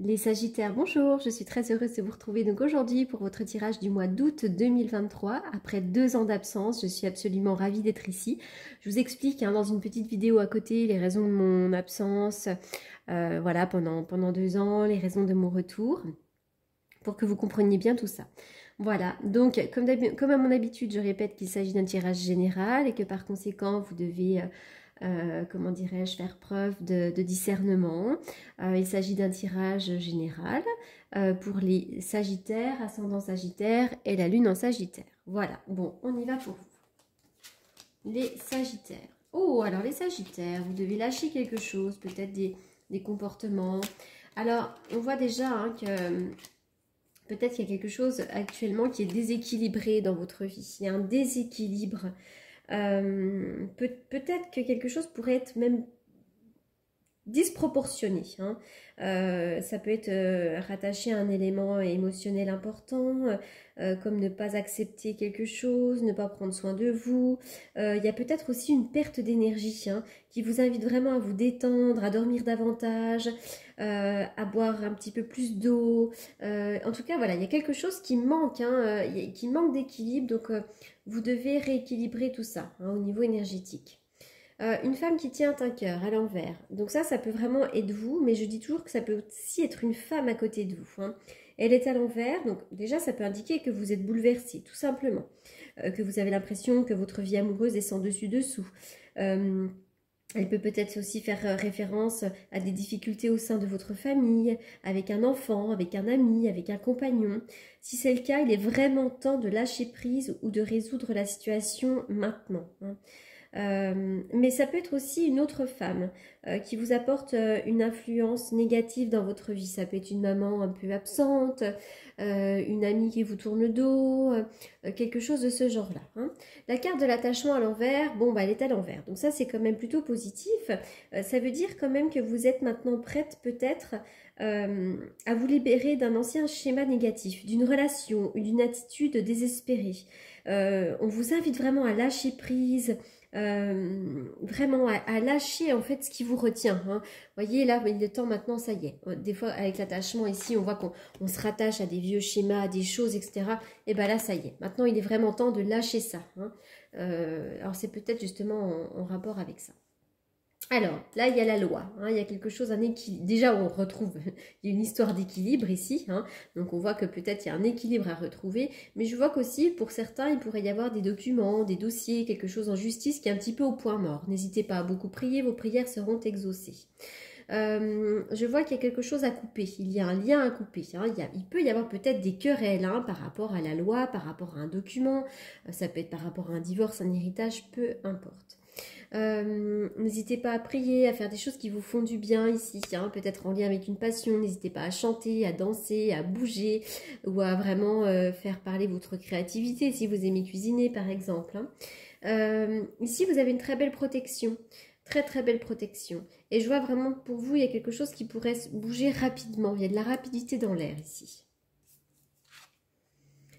Les Sagittaires, bonjour, je suis très heureuse de vous retrouver donc aujourd'hui pour votre tirage du mois d'août 2023. Après 2 ans d'absence, je suis absolument ravie d'être ici. Je vous explique dans une petite vidéo à côté les raisons de mon absence, voilà, pendant 2 ans, les raisons de mon retour, pour que vous compreniez bien tout ça. Voilà, donc comme à mon habitude, je répète qu'il s'agit d'un tirage général et que par conséquent, vous devez... comment dirais-je, faire preuve de discernement. Il s'agit d'un tirage général pour les Sagittaires, ascendant Sagittaire et la Lune en Sagittaire. Voilà, bon, on y va pour vous. Les Sagittaires. Oh, alors les Sagittaires, vous devez lâcher quelque chose, peut-être des comportements. Alors, on voit déjà que peut-être qu'il y a quelque chose actuellement qui est déséquilibré dans votre vie. Il y a un déséquilibre. Peut-être que quelque chose pourrait être même disproportionné. Ça peut être rattaché à un élément émotionnel important, comme ne pas accepter quelque chose, ne pas prendre soin de vous. Il y a peut-être aussi une perte d'énergie qui vous invite vraiment à vous détendre, à dormir davantage, à boire un petit peu plus d'eau. En tout cas, voilà, il y a quelque chose qui manque, qui manque d'équilibre. Donc, vous devez rééquilibrer tout ça au niveau énergétique. Une femme qui tient un cœur à l'envers. Donc ça peut vraiment être vous, mais je dis toujours que ça peut aussi être une femme à côté de vous. Elle est à l'envers, donc déjà ça peut indiquer que vous êtes bouleversé, tout simplement. Que vous avez l'impression que votre vie amoureuse est sans dessus-dessous. Elle peut peut-être aussi faire référence à des difficultés au sein de votre famille, avec un enfant, avec un ami, avec un compagnon. Si c'est le cas, il est vraiment temps de lâcher prise ou de résoudre la situation maintenant. Mais ça peut être aussi une autre femme qui vous apporte une influence négative dans votre vie. Ça peut être une maman un peu absente, une amie qui vous tourne le dos, quelque chose de ce genre-là. La carte de l'attachement à l'envers, bon, elle est à l'envers. Donc ça, c'est quand même plutôt positif. Ça veut dire quand même que vous êtes maintenant prête peut-être à vous libérer d'un ancien schéma négatif, d'une relation, d'une attitude désespérée. On vous invite vraiment à lâcher prise, vraiment à lâcher en fait ce qui vous retient. Vous voyez là, il est temps maintenant, ça y est. Des fois avec l'attachement ici, on voit qu'on se rattache à des vieux schémas, à des choses, etc. Et bien là, ça y est. Maintenant, il est vraiment temps de lâcher ça. Alors c'est peut-être justement en rapport avec ça. Alors, là, il y a la loi, il y a quelque chose, un équilibre. Déjà, on retrouve, il y a une histoire d'équilibre ici, donc on voit que peut-être il y a un équilibre à retrouver, mais je vois qu'aussi, pour certains, il pourrait y avoir des documents, des dossiers, quelque chose en justice qui est un petit peu au point mort. N'hésitez pas à beaucoup prier, vos prières seront exaucées. Je vois qu'il y a quelque chose à couper, il y a un lien à couper, il peut y avoir peut-être des querelles par rapport à la loi, par rapport à un document, ça peut être par rapport à un divorce, un héritage, peu importe. N'hésitez pas à prier, à faire des choses qui vous font du bien ici, peut-être en lien avec une passion. N'hésitez pas à chanter, à danser, à bouger ou à vraiment faire parler votre créativité si vous aimez cuisiner par exemple. Ici vous avez une très belle protection, très belle protection, et je vois vraiment pour vous il y a quelque chose qui pourrait bouger rapidement. Il y a de la rapidité dans l'air ici.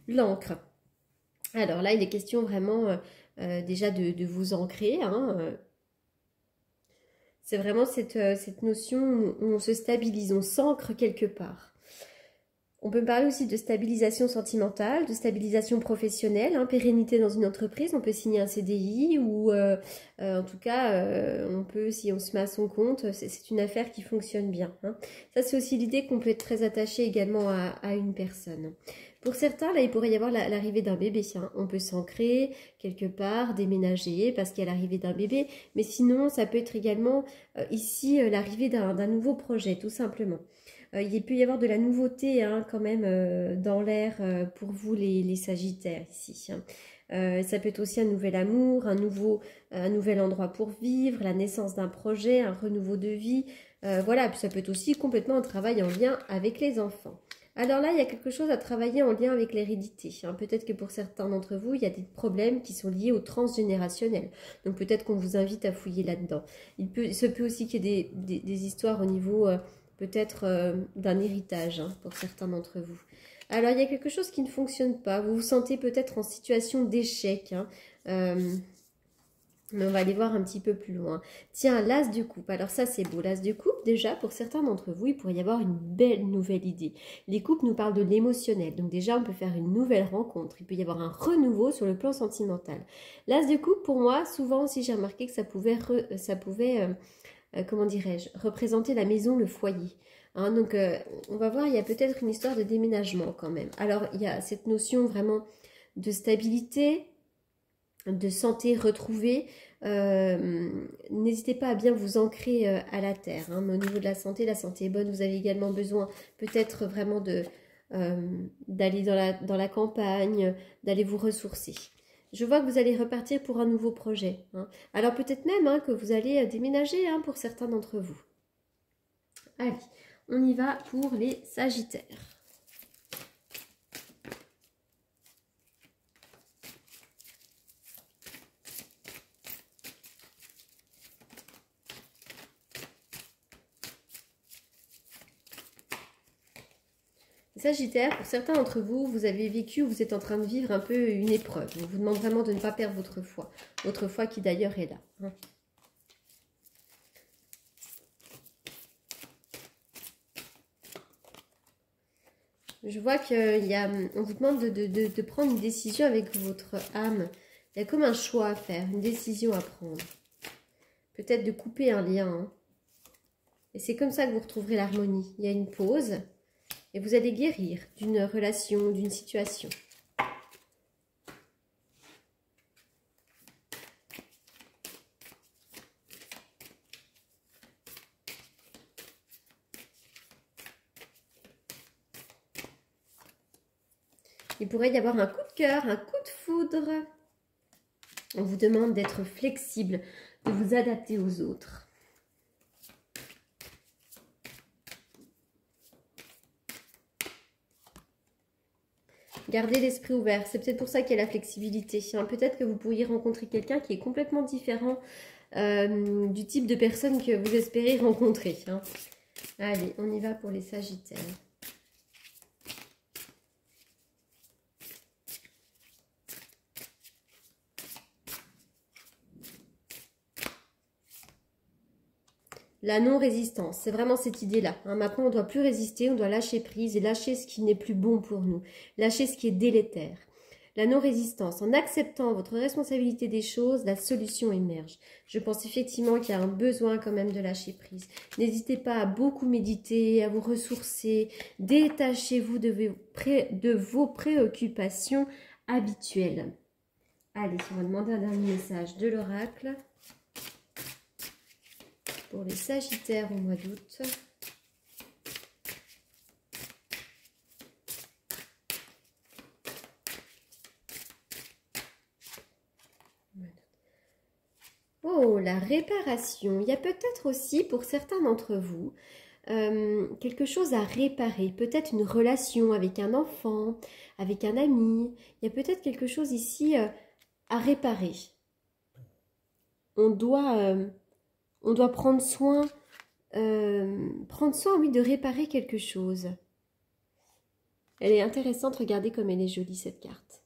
L'encre. Alors là il est question vraiment déjà de vous ancrer. C'est vraiment cette notion où on se stabilise, on s'ancre quelque part. On peut parler aussi de stabilisation sentimentale, de stabilisation professionnelle, pérennité dans une entreprise. On peut signer un CDI ou en tout cas, on peut, si on se met à son compte, c'est une affaire qui fonctionne bien. Ça, c'est aussi l'idée qu'on peut être très attaché également à une personne. Pour certains, là, il pourrait y avoir l'arrivée d'un bébé. On peut s'ancrer quelque part, déménager parce qu'il y a l'arrivée d'un bébé. Mais sinon, ça peut être également ici l'arrivée d'un nouveau projet, tout simplement. Il peut y avoir de la nouveauté quand même dans l'air pour vous les Sagittaires ici. Ça peut être aussi un nouvel amour, un nouvel endroit pour vivre, la naissance d'un projet, un renouveau de vie. Voilà, puis ça peut être aussi complètement un travail en lien avec les enfants. Alors là, il y a quelque chose à travailler en lien avec l'hérédité. Peut-être que pour certains d'entre vous, il y a des problèmes qui sont liés au transgénérationnel. Donc peut-être qu'on vous invite à fouiller là-dedans. Il se peut aussi qu'il y ait des histoires au niveau peut-être d'un héritage pour certains d'entre vous. Alors il y a quelque chose qui ne fonctionne pas. Vous vous sentez peut-être en situation d'échec. Mais on va aller voir un petit peu plus loin. Tiens, l'as de coupe. Alors ça, c'est beau. L'as de coupe, déjà, pour certains d'entre vous, il pourrait y avoir une belle nouvelle idée. Les coupes nous parlent de l'émotionnel. Donc déjà, on peut faire une nouvelle rencontre. Il peut y avoir un renouveau sur le plan sentimental. L'as de coupe, pour moi, souvent aussi, j'ai remarqué que ça pouvait comment dirais-je, représenter la maison, le foyer. Hein, donc, on va voir, il y a peut-être une histoire de déménagement quand même. Alors, il y a cette notion vraiment de stabilité, de santé retrouvée. N'hésitez pas à bien vous ancrer à la terre. Hein. Mais au niveau de la santé est bonne. Vous avez également besoin peut-être vraiment d'aller dans la campagne, d'aller vous ressourcer. Je vois que vous allez repartir pour un nouveau projet. Hein. Alors peut-être même que vous allez déménager pour certains d'entre vous. Allez, on y va pour les Sagittaires. Sagittaire, pour certains d'entre vous, vous avez vécu ou vous êtes en train de vivre un peu une épreuve. On vous demande vraiment de ne pas perdre votre foi qui d'ailleurs est là. Hein. Je vois qu'on vous demande de prendre une décision avec votre âme. Il y a comme un choix à faire, une décision à prendre. Peut-être de couper un lien. Hein. Et c'est comme ça que vous retrouverez l'harmonie. Il y a une pause. Et vous allez guérir d'une relation, d'une situation. Il pourrait y avoir un coup de cœur, un coup de foudre. On vous demande d'être flexible, de vous adapter aux autres. Gardez l'esprit ouvert. C'est peut-être pour ça qu'il y a la flexibilité. Hein. Peut-être que vous pourriez rencontrer quelqu'un qui est complètement différent du type de personne que vous espérez rencontrer. Hein. Allez, on y va pour les Sagittaires. La non-résistance, c'est vraiment cette idée-là. Hein. Maintenant, on ne doit plus résister, on doit lâcher prise et lâcher ce qui n'est plus bon pour nous. Lâcher ce qui est délétère. La non-résistance, en acceptant votre responsabilité des choses, la solution émerge. Je pense effectivement qu'il y a un besoin quand même de lâcher prise. N'hésitez pas à beaucoup méditer, à vous ressourcer. Détachez-vous de vos préoccupations habituelles. Allez, on va demander un dernier message de l'oracle. Pour les Sagittaires au mois d'août. Oh, la réparation. Il y a peut-être aussi pour certains d'entre vous quelque chose à réparer. Peut-être une relation avec un enfant, avec un ami. Il y a peut-être quelque chose ici à réparer. On doit prendre soin, oui, de réparer quelque chose. Elle est intéressante, regardez comme elle est jolie cette carte.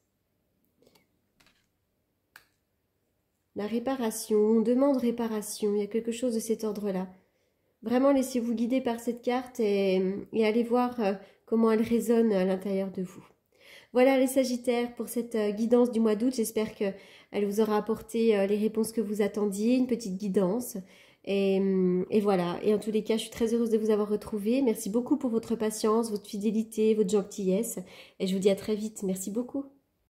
La réparation, on demande réparation, il y a quelque chose de cet ordre-là. Vraiment, laissez-vous guider par cette carte et allez voir comment elle résonne à l'intérieur de vous. Voilà les Sagittaires pour cette guidance du mois d'août. J'espère qu'elle vous aura apporté les réponses que vous attendiez, une petite guidance. Et voilà, et en tous les cas, je suis très heureuse de vous avoir retrouvé. Merci beaucoup pour votre patience, votre fidélité, votre gentillesse. Et je vous dis à très vite. Merci beaucoup.